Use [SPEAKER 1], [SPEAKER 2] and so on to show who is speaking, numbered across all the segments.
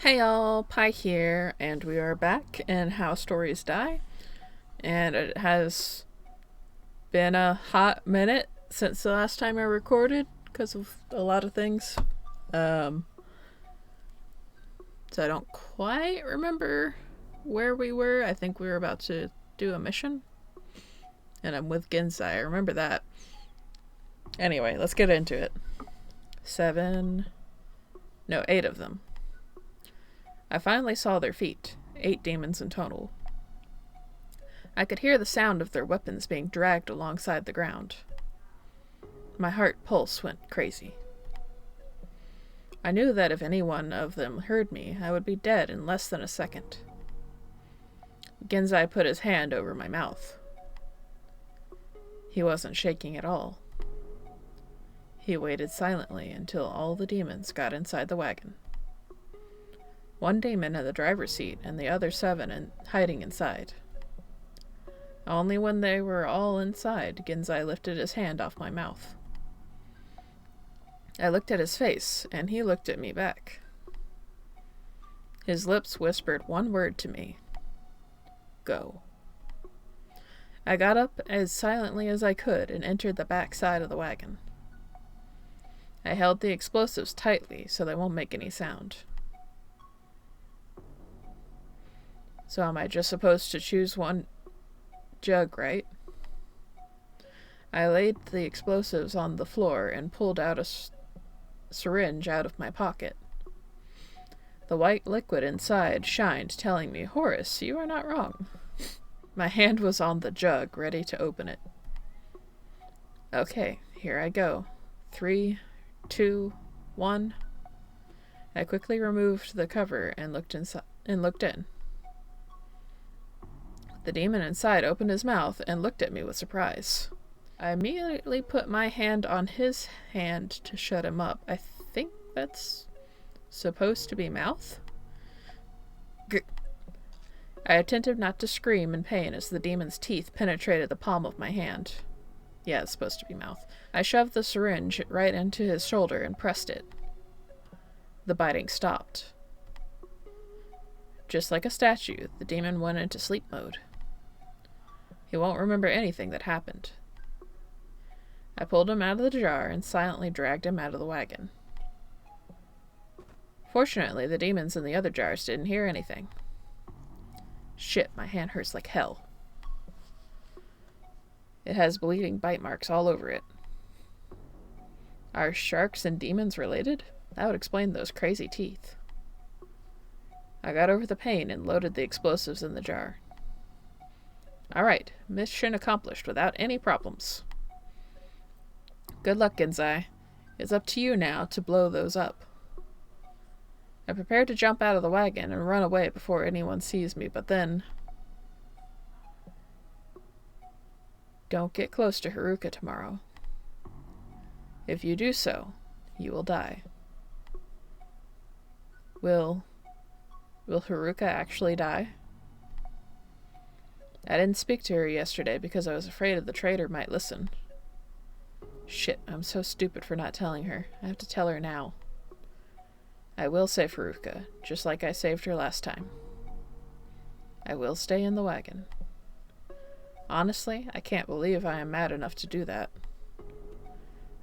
[SPEAKER 1] Hey y'all, Pie here, and we are back in How Stories Die. And it has been a hot minute since the last time I recorded because of a lot of things. Um, so I don't quite remember where we were. I think we were about to do a mission. And I'm with Gensai, I remember that. Anyway, let's get into it. 8 of them. I finally saw their feet, 8 demons in total. I could hear the sound of their weapons being dragged alongside the ground. My heart pulse went crazy. I knew that if any one of them heard me, I would be dead in less than a second. Genzai put his hand over my mouth. He wasn't shaking at all. He waited silently until all the demons got inside the wagon. 1 demon in the driver's seat and the other 7 hiding inside. Only when they were all inside, Genzai lifted his hand off my mouth. I looked at his face, and he looked at me back. His lips whispered one word to me. Go. I got up as silently as I could and entered the back side of the wagon. I held the explosives tightly so they won't make any sound. So am I just supposed to choose one jug, right? I laid the explosives on the floor and pulled out a syringe out of my pocket. The white liquid inside shined, telling me, Horace, you are not wrong. My hand was on the jug, ready to open it. Okay, here I go. 3, 2, 1. I quickly removed the cover and looked in. The demon inside opened his mouth and looked at me with surprise. I immediately put my hand on his hand to shut him up. I think that's supposed to be mouth? I attempted not to scream in pain as the demon's teeth penetrated the palm of my hand. Yeah, it's supposed to be mouth. I shoved the syringe right into his shoulder and pressed it. The biting stopped. Just like a statue, the demon went into sleep mode. He won't remember anything that happened. I pulled him out of the jar and silently dragged him out of the wagon. Fortunately, the demons in the other jars didn't hear anything. Shit, my hand hurts like hell. It has bleeding bite marks all over it. Are sharks and demons related? That would explain those crazy teeth. I got over the pain and loaded the explosives in the jar. Alright, mission accomplished without any problems. Good luck, Genzai. It's up to you now to blow those up. I prepared to jump out of the wagon and run away before anyone sees me, but then... Don't get close to Haruka tomorrow. If you do so, you will die. Will Haruka actually die? I didn't speak to her yesterday because I was afraid the traitor might listen. Shit, I'm so stupid for not telling her. I have to tell her now. I will save Haruka, just like I saved her last time. I will stay in the wagon. Honestly, I can't believe I am mad enough to do that.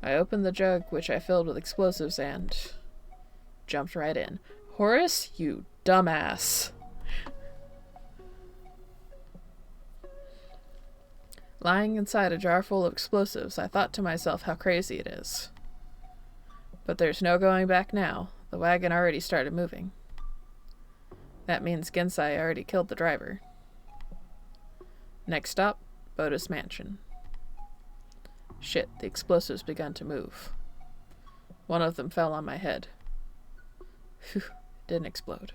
[SPEAKER 1] I opened the jug, which I filled with explosives, and jumped right in. Horace, you dumbass. Lying inside a jar full of explosives, I thought to myself how crazy it is. But there's no going back now. The wagon already started moving. That means Gensai already killed the driver. Next stop, Boda's mansion. Shit, the explosives begun to move. One of them fell on my head. Phew, didn't explode.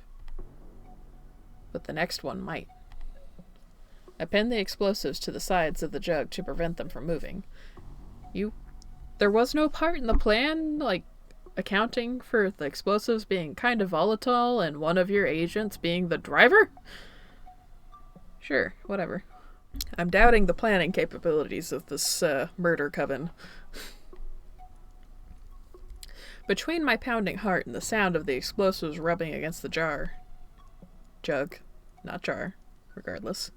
[SPEAKER 1] But the next one might. I pinned the explosives to the sides of the jug to prevent them from moving. There was no part in the plan, like, accounting for the explosives being kind of volatile and one of your agents being the driver? Sure, whatever. I'm doubting the planning capabilities of this murder coven. Between my pounding heart and the sound of the explosives rubbing against the jug, not jar, regardless.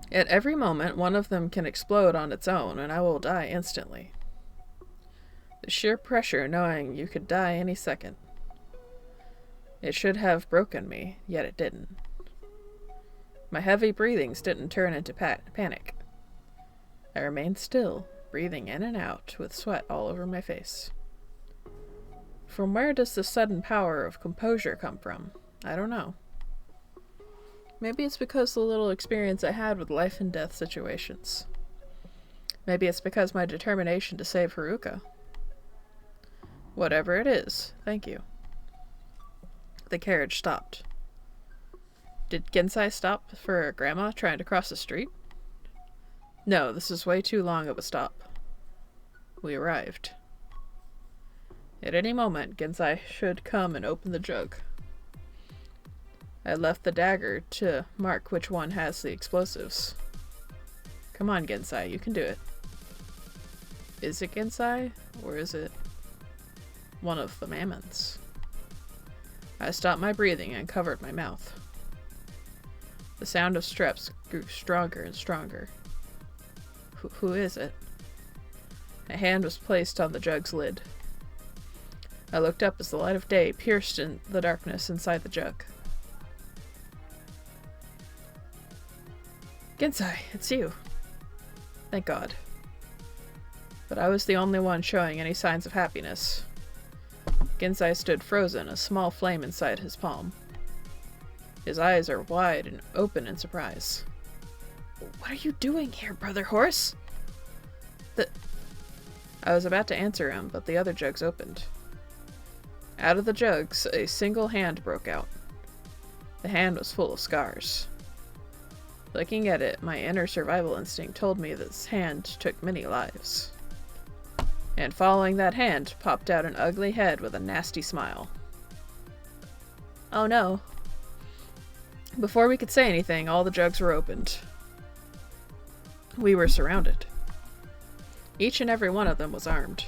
[SPEAKER 1] At every moment, one of them can explode on its own, and I will die instantly. The sheer pressure knowing you could die any second. It should have broken me, yet it didn't. My heavy breathings didn't turn into panic. I remained still, breathing in and out, with sweat all over my face. From where does the sudden power of composure come from? I don't know. Maybe it's because the little experience I had with life and death situations. Maybe it's because my determination to save Haruka. Whatever it is, thank you. The carriage stopped. Did Gensai stop for Grandma trying to cross the street? No, this is way too long of a stop. We arrived. At any moment, Gensai should come and open the jug. I left the dagger to mark which one has the explosives. Come on, Gensai, you can do it. Is it Gensai, or is it one of the mammons? I stopped my breathing and covered my mouth. The sound of steps grew stronger and stronger. Who is it? A hand was placed on the jug's lid. I looked up as the light of day pierced in the darkness inside the jug. Gensai, it's you. Thank God. But I was the only one showing any signs of happiness. Gensai stood frozen, a small flame inside his palm. His eyes are wide and open in surprise. What are you doing here, Brother Horse? I was about to answer him, but the other jugs opened. Out of the jugs, a single hand broke out. The hand was full of scars. Looking at it, my inner survival instinct told me this hand took many lives. And following that hand popped out an ugly head with a nasty smile. Oh no. Before we could say anything, all the jugs were opened. We were surrounded. Each and every one of them was armed.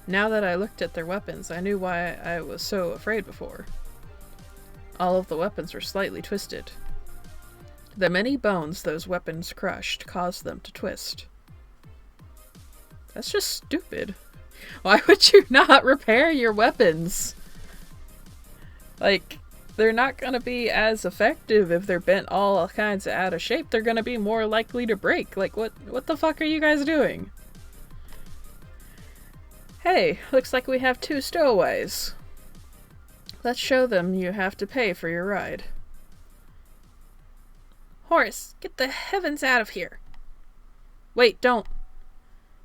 [SPEAKER 1] Now that I looked at their weapons, I knew why I was so afraid before. All of the weapons were slightly twisted. The many bones those weapons crushed caused them to twist. That's just stupid. Why would you not repair your weapons? Like, they're not gonna be as effective if they're bent all kinds of out of shape. They're gonna be more likely to break. Like, what the fuck are you guys doing? Hey, looks like we have 2 stowaways. Let's show them you have to pay for your ride. Horse, get the heavens out of here. Wait, don't.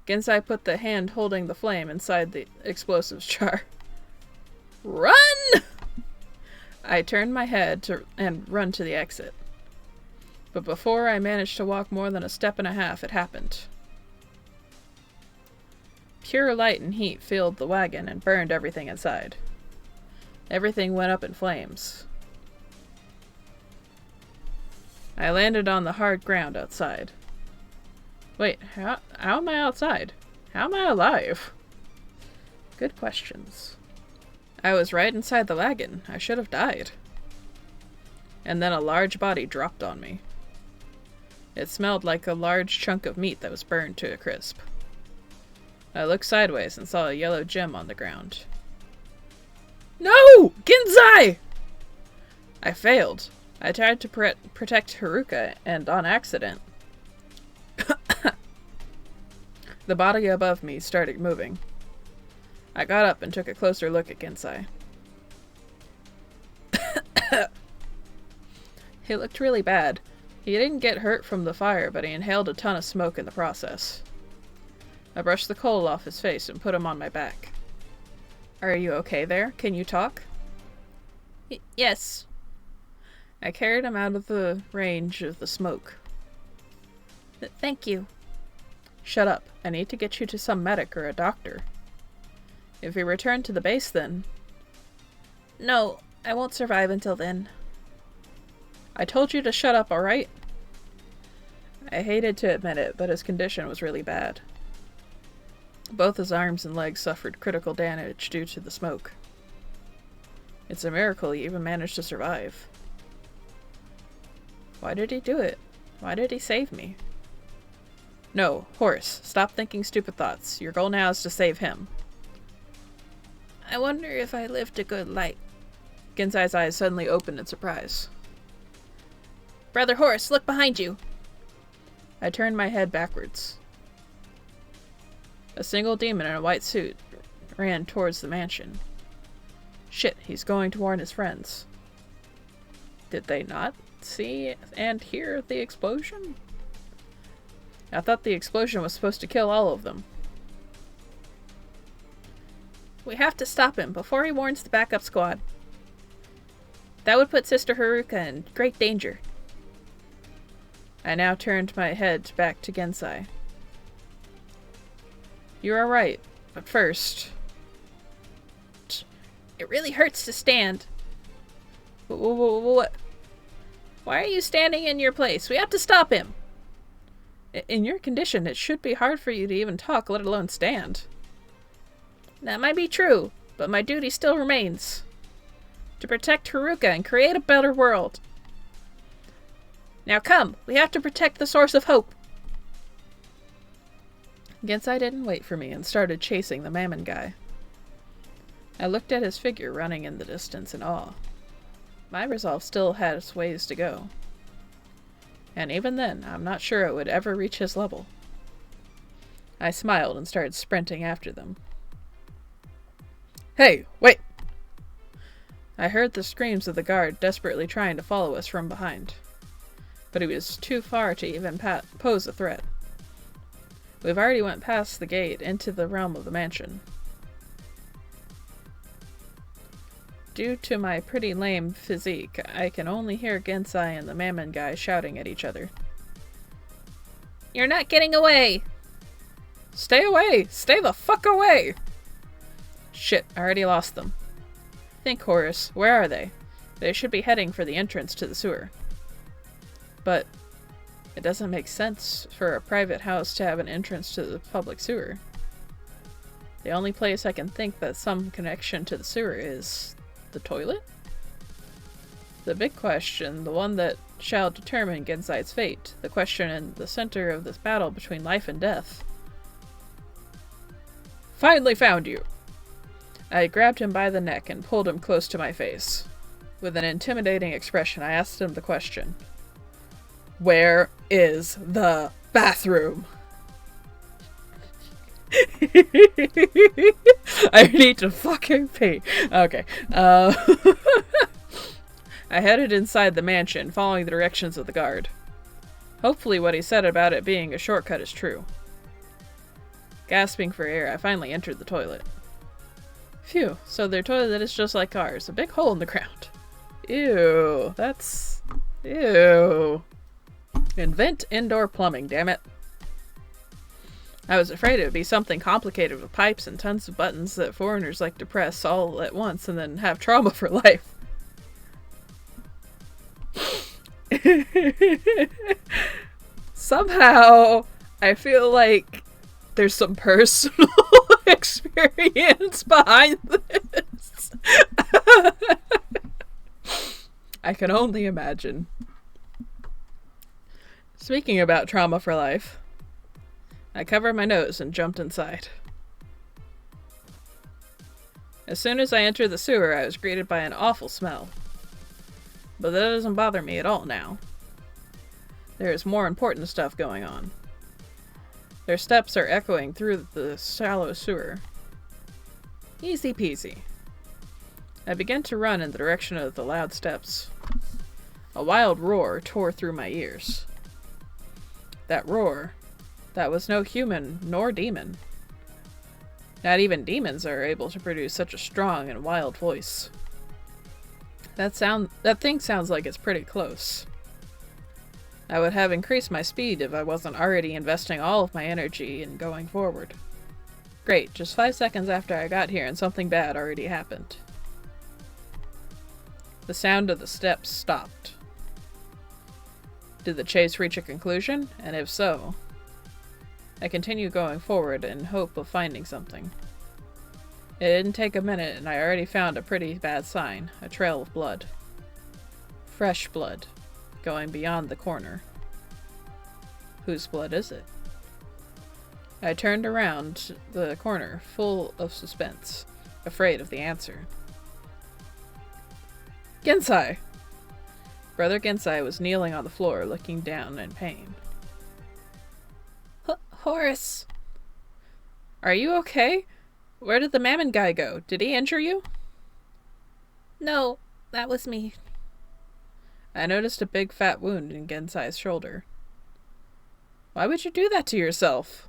[SPEAKER 1] Gensai put the hand holding the flame inside the explosives jar. Run! I turned my head and run to the exit. But before I managed to walk more than a step and a half, it happened. Pure light and heat filled the wagon and burned everything inside. Everything went up in flames. I landed on the hard ground outside. Wait, how am I outside? How am I alive? Good questions. I was right inside the wagon. I should have died. And then a large body dropped on me. It smelled like a large chunk of meat that was burned to a crisp. I looked sideways and saw a yellow gem on the ground. No! Gensai! I failed. I tried to protect Haruka, and on accident, the body above me started moving. I got up and took a closer look at Gensai. He looked really bad. He didn't get hurt from the fire, but he inhaled a ton of smoke in the process. I brushed the coal off his face and put him on my back. Are you okay there? Can you talk? Yes. I carried him out of the range of the smoke. Thank you. Shut up. I need to get you to some medic or a doctor. If we return to the base then... No, I won't survive until then. I told you to shut up, alright? I hated to admit it, but his condition was really bad. Both his arms and legs suffered critical damage due to the smoke. It's a miracle he even managed to survive. Why did he do it? Why did he save me? No, Horace, stop thinking stupid thoughts. Your goal now is to save him. I wonder if I lived a good life. Gensai's eyes suddenly opened in surprise. Brother Horace, look behind you! I turned my head backwards. A single demon in a white suit ran towards the mansion. Shit, he's going to warn his friends. Did they not see and hear the explosion? I thought the explosion was supposed to kill all of them. We have to stop him before he warns the backup squad. That would put Sister Haruka in great danger. I now turned my head back to Gensai. You are right, but first... It really hurts to stand. What? Why are you standing in your place? We have to stop him! In your condition, it should be hard for you to even talk, let alone stand. That might be true, but my duty still remains. To protect Haruka and create a better world. Now come, we have to protect the source of hope. Gensai didn't wait for me and started chasing the Mammon guy. I looked at his figure running in the distance in awe. My resolve still has ways to go. And even then, I'm not sure it would ever reach his level. I smiled and started sprinting after them. Hey, wait! I heard the screams of the guard desperately trying to follow us from behind. But he was too far to even pose a threat. We've already went past the gate into the realm of the mansion. Due to my pretty lame physique, I can only hear Gensai and the Mammon guy shouting at each other. You're not getting away! Stay away! Stay the fuck away! Shit, I already lost them. Think, Horace, where are they? They should be heading for the entrance to the sewer. But it doesn't make sense for a private house to have an entrance to the public sewer. The only place I can think that's some connection to the sewer is the toilet? The big question, the one that shall determine Gensai's fate, the question in the center of this battle between life and death. Finally found you! I grabbed him by the neck and pulled him close to my face. With an intimidating expression, I asked him the question. Where is the bathroom? I need to fucking pee. Okay. I headed inside the mansion, following the directions of the guard. Hopefully what he said about it being a shortcut is true. Gasping for air, I finally entered the toilet. Phew, so their toilet is just like ours. A big hole in the ground. Ew, that's... Ew. Invent indoor plumbing, damn it. I was afraid it would be something complicated with pipes and tons of buttons that foreigners like to press all at once and then have trauma for life. Somehow, I feel like there's some personal experience behind this. I can only imagine. Speaking about trauma for life, I covered my nose and jumped inside. As soon as I entered the sewer, I was greeted by an awful smell. But that doesn't bother me at all now. There is more important stuff going on. Their steps are echoing through the shallow sewer. Easy peasy. I began to run in the direction of the loud steps. A wild roar tore through my ears. That roar, that was no human nor demon. Not even demons are able to produce such a strong and wild voice. That thing sounds like it's pretty close. I would have increased my speed if I wasn't already investing all of my energy in going forward. Great, just 5 seconds after I got here and something bad already happened. The sound of the steps stopped. Did the chase reach a conclusion? And if so, I continued going forward in hope of finding something. It didn't take a minute, and I already found a pretty bad sign, a trail of blood. Fresh blood, going beyond the corner. Whose blood is it? I turned around the corner, full of suspense, afraid of the answer. Gensai! Brother Gensai was kneeling on the floor, looking down in pain. Horace! Are you okay? Where did the Mammon guy go? Did he injure you? No, that was me. I noticed a big fat wound in Gensai's shoulder. Why would you do that to yourself?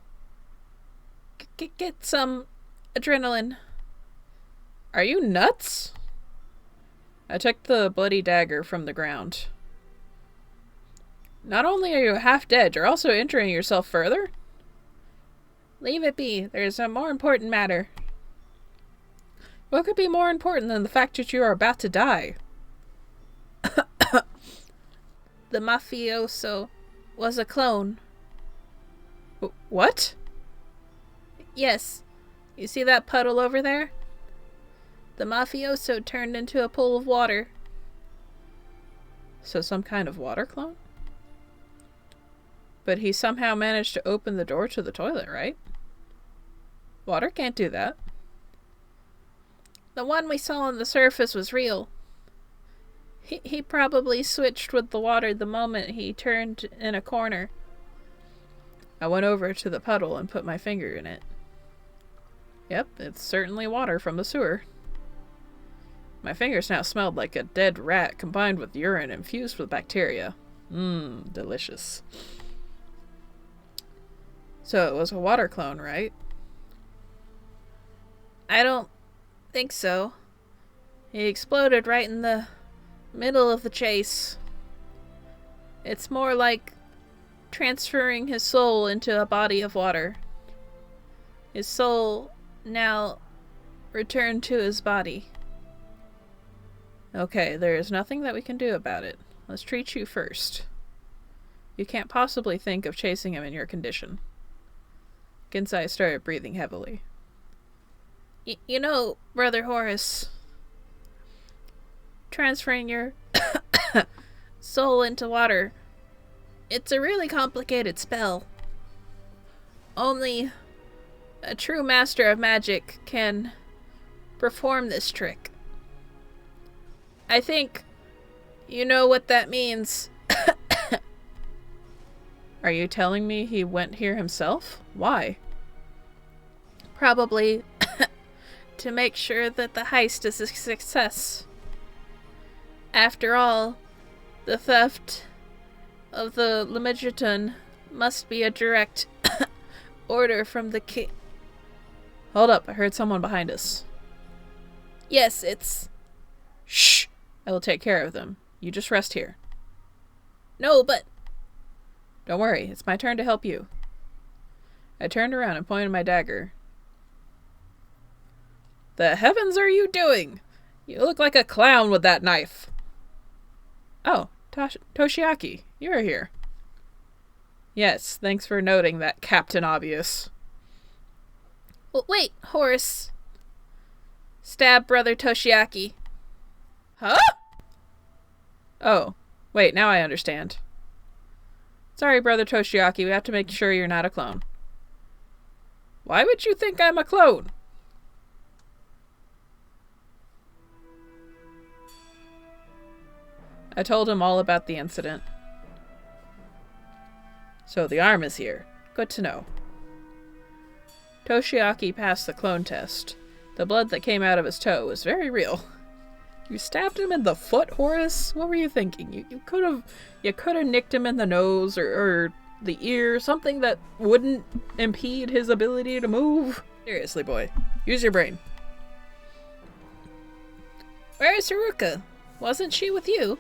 [SPEAKER 1] Get some adrenaline. Are you nuts? I took the bloody dagger from the ground. Not only are you half dead, you're also injuring yourself further? Leave it be. There's a more important matter. What could be more important than the fact that you are about to die? The mafioso was a clone. What? Yes. You see that puddle over there? The mafioso turned into a pool of water. So some kind of water clone? But he somehow managed to open the door to the toilet, right? Water can't do that. The one we saw on the surface was real. He probably switched with the water the moment he turned in a corner. I went over to the puddle and put my finger in it. Yep, it's certainly water from the sewer. My fingers now smelled like a dead rat combined with urine infused with bacteria. Mmm, delicious. So it was a water clone, right? I don't think so. He exploded right in the middle of the chase. It's more like transferring his soul into a body of water. His soul now returned to his body. Okay, there is nothing that we can do about it. Let's treat you first. You can't possibly think of chasing him in your condition. Gensai started breathing heavily. You know, Brother Horace, transferring your soul into water, it's a really complicated spell. Only a true master of magic can perform this trick. I think you know what that means. Are you telling me he went here himself? Why? Probably to make sure that the heist is a success. After all, the theft of the Lemidgeton must be a direct order from the king. Hold up, I heard someone behind us. Yes, it's... Shh! I will take care of them. You just rest here. No, but... Don't worry, it's my turn to help you. I turned around and pointed my dagger. The heavens are you doing? You look like a clown with that knife. Oh, Toshiaki, you're here. Yes, thanks for noting that, Captain Obvious. Well, wait, Horace. Stab Brother Toshiaki. Huh? Oh, wait, now I understand. Sorry, Brother Toshiaki, we have to make sure you're not a clone. Why would you think I'm a clone? I told him all about the incident. So the arm is here. Good to know. Toshiaki passed the clone test. The blood that came out of his toe was very real. You stabbed him in the foot, Horace? What were you thinking? You could have nicked him in the nose or the ear, something that wouldn't impede his ability to move. Seriously, boy. Use your brain. Where is Haruka? Wasn't she with you?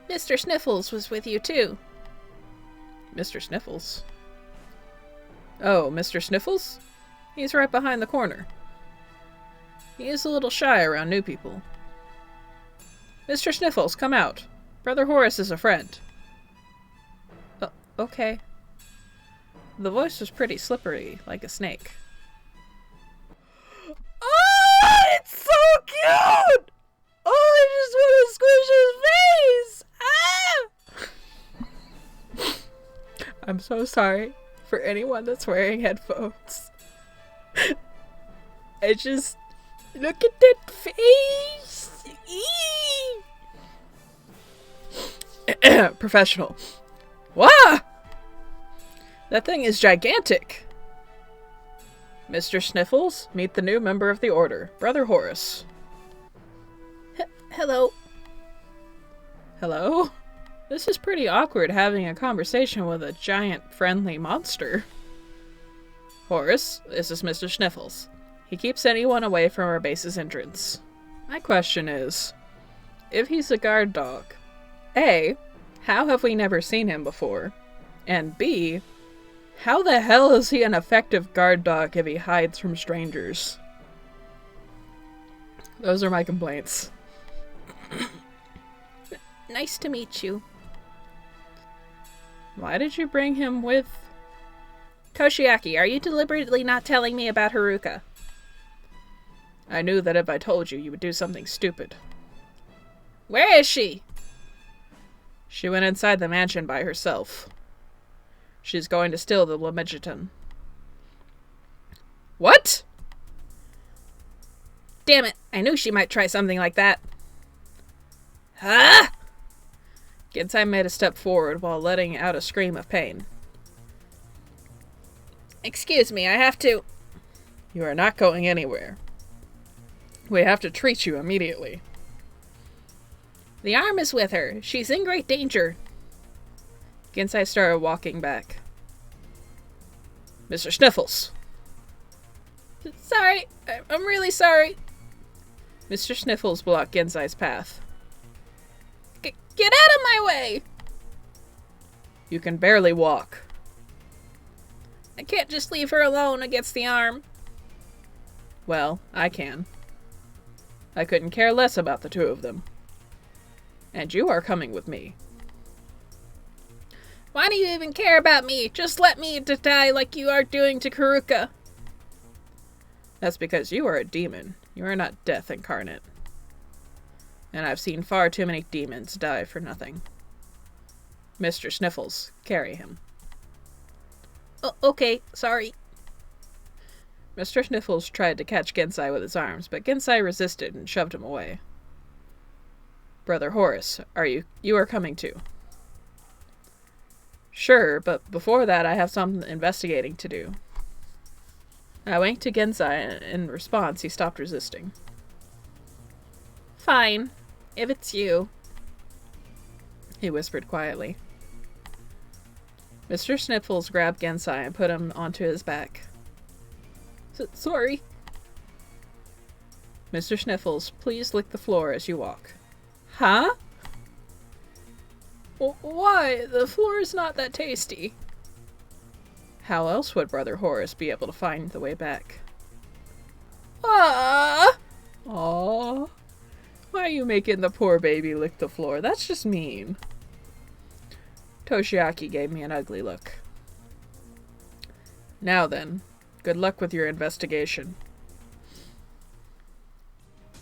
[SPEAKER 1] Mr. Sniffles was with you, too. Mr. Sniffles? Oh, Mr. Sniffles? He's right behind the corner. He is a little shy around new people. Mr. Sniffles, come out. Brother Horace is a friend. Okay. The voice was pretty slippery, like a snake.
[SPEAKER 2] Oh, it's so cute! Oh, I just want to squish his face! Ah!
[SPEAKER 1] I'm so sorry for anyone that's wearing headphones.
[SPEAKER 2] I just... Look at that face!
[SPEAKER 1] Professional. Wah! That thing is gigantic. Mr. Sniffles, meet the new member of the Order, Brother Horace.
[SPEAKER 2] Hello.
[SPEAKER 1] Hello? This is pretty awkward having a conversation with a giant friendly monster. Horace, this is Mr. Sniffles. He keeps anyone away from our base's entrance. My question is, if he's a guard dog, A, how have we never seen him before? And B, how the hell is he an effective guard dog if he hides from strangers? Those are my complaints.
[SPEAKER 2] Nice to meet you.
[SPEAKER 1] Why did you bring him with...
[SPEAKER 2] Toshiaki, are you deliberately not telling me about Haruka?
[SPEAKER 1] I knew that if I told you, you would do something stupid.
[SPEAKER 2] Where is she?
[SPEAKER 1] She went inside the mansion by herself. She's going to steal the Lemegeton.
[SPEAKER 2] What? Damn it, I knew she might try something like that. Huh?
[SPEAKER 1] Gensai made a step forward while letting out a scream of pain.
[SPEAKER 2] Excuse me, I have to...
[SPEAKER 1] You are not going anywhere. We have to treat you immediately.
[SPEAKER 2] The arm is with her. She's in great danger.
[SPEAKER 1] Gensai started walking back. Mr. Sniffles!
[SPEAKER 2] Sorry, I'm really sorry.
[SPEAKER 1] Mr. Sniffles blocked Gensai's path.
[SPEAKER 2] Get out of my way!
[SPEAKER 1] You can barely walk.
[SPEAKER 2] I can't just leave her alone against the arm.
[SPEAKER 1] Well, I can. I couldn't care less about the two of them. And you are coming with me.
[SPEAKER 2] Why do you even care about me? Just let me die like you are doing to Haruka.
[SPEAKER 1] That's because you are a demon. You are not death incarnate. And I've seen far too many demons die for nothing. Mr. Sniffles, carry him.
[SPEAKER 2] Okay, sorry.
[SPEAKER 1] Mr. Sniffles tried to catch Gensai with his arms, but Gensai resisted and shoved him away. Brother Horace, you are coming too. Sure, but before that I have some investigating to do. I winked to Gensai, and in response he stopped resisting.
[SPEAKER 2] Fine, if it's you.
[SPEAKER 1] He whispered quietly. Mr. Sniffles grabbed Gensai and put him onto his back.
[SPEAKER 2] Sorry.
[SPEAKER 1] Mr. Sniffles, please lick the floor as you walk.
[SPEAKER 2] Huh?
[SPEAKER 1] Why? The floor is not that tasty. How else would Brother Horace be able to find the way back?
[SPEAKER 2] Ah!
[SPEAKER 1] Aww. Why are you making the poor baby lick the floor? That's just mean. Toshiaki gave me an ugly look. Now then, good luck with your investigation.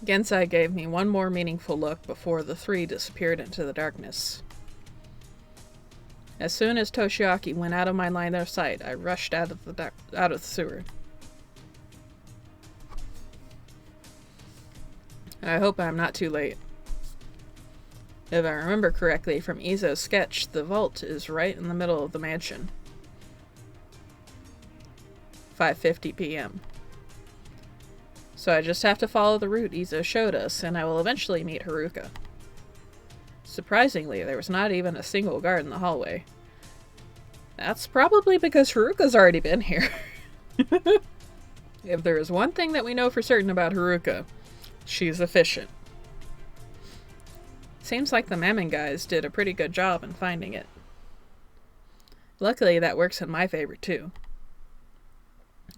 [SPEAKER 1] Gensai gave me one more meaningful look before the three disappeared into the darkness. As soon as Toshiaki went out of my line of sight, I rushed out of the sewer. I hope I'm not too late. If I remember correctly from Izo's sketch, the vault is right in the middle of the mansion. 5:50 p.m. So I just have to follow the route Izo showed us, and I will eventually meet Haruka. Surprisingly, there was not even a single guard in the hallway. That's probably because Haruka's already been here. If there is one thing that we know for certain about Haruka, she's efficient. Seems like the Mammon guys did a pretty good job in finding it. Luckily, that works in my favor too.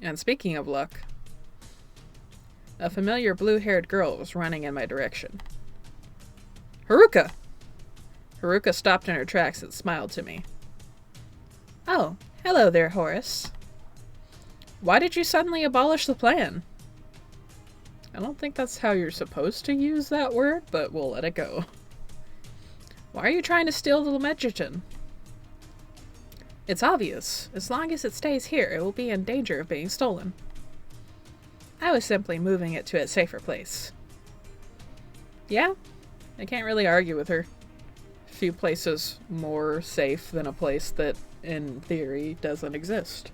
[SPEAKER 1] And speaking of luck, a familiar blue-haired girl was running in my direction. Haruka! Haruka stopped in her tracks and smiled to me.
[SPEAKER 2] Oh,
[SPEAKER 1] Hello there, Horace. Why did you suddenly abolish the plan? I don't think that's how you're supposed to use that word, but we'll let it go. Why are you trying to steal the Lemedgerton? It's obvious. As long as it stays here, it will be in danger of being stolen. I was simply moving it to a safer place. Yeah? I can't really argue with her. Few places more safe than a place that, in theory, doesn't exist.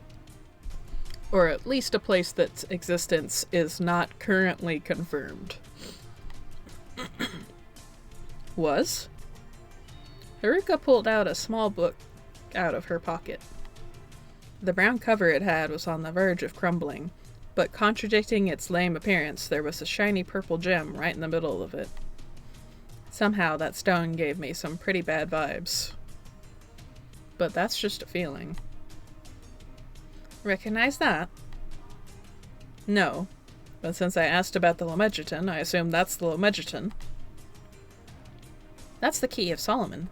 [SPEAKER 1] Or at least a place that's existence is not currently confirmed. Was? Haruka pulled out a small book out of her pocket. The brown cover it had was on the verge of crumbling, but contradicting its lame appearance, there was a shiny purple gem right in the middle of it. Somehow that stone gave me some pretty bad vibes. But that's just a feeling. Recognize that? No. But since I asked about the Lemedgerton, I assume that's the Lemedgerton. That's the Key of Solomon.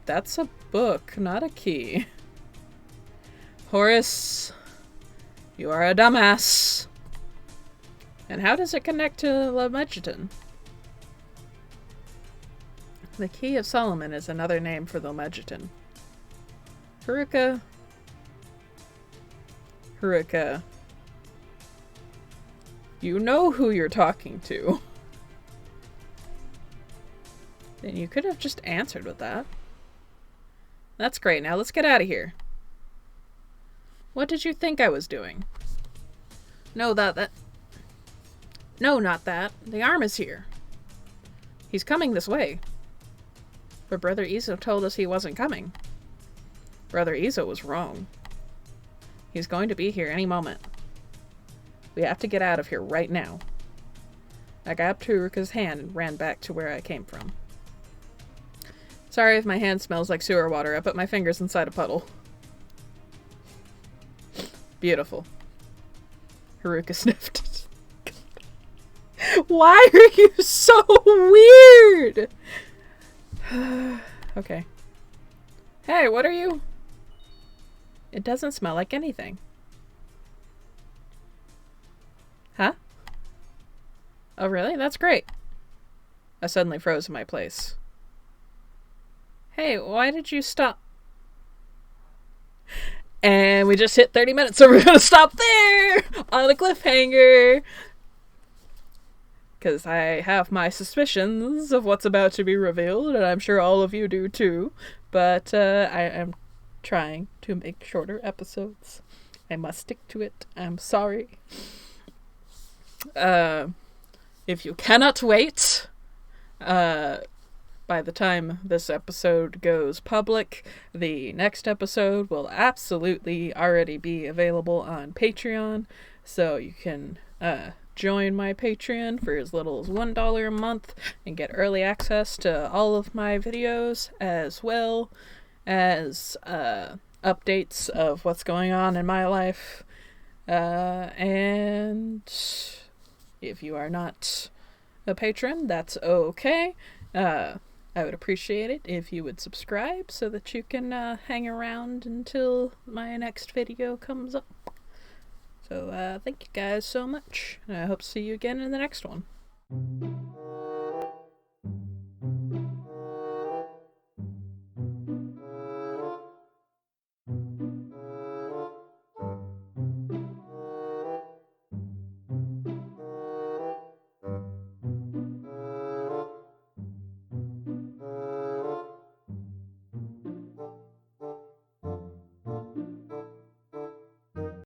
[SPEAKER 1] That's a book, not a key. Horace, you are a dumbass. And how does it connect to Lemedgerton? The Key of Solomon is another name for the Lemedgerton. Haruka. You know who you're talking to. Then you could have just answered with that. That's great. Now let's get out of here. What did you think I was doing? No, No, not that. The arm is here. He's coming this way. But Brother Izo told us he wasn't coming. Brother Izo was wrong. He's going to be here any moment. We have to get out of here right now. I grabbed Haruka's hand and ran back to where I came from. Sorry if my hand smells like sewer water. I put my fingers inside a puddle. Beautiful. Haruka sniffed. Why are you so weird? Okay. Hey, what are you? It doesn't smell like anything. Huh? Oh, really? That's great. I suddenly froze in my place. Hey, why did you stop? And we just hit 30 minutes, so we're gonna stop there on a cliffhanger. Because I have my suspicions of what's about to be revealed, and I'm sure all of you do too. But I am trying to make shorter episodes. I must stick to it. I'm sorry. If you cannot wait, by the time this episode goes public, the next episode will absolutely already be available on Patreon. So you can join my Patreon for as little as $1 a month and get early access to all of my videos, as well as updates of what's going on in my life. And if you are not a patron, that's okay. I would appreciate it if you would subscribe so that you can hang around until my next video comes up. So thank you guys so much, and I hope to see you again in the next one.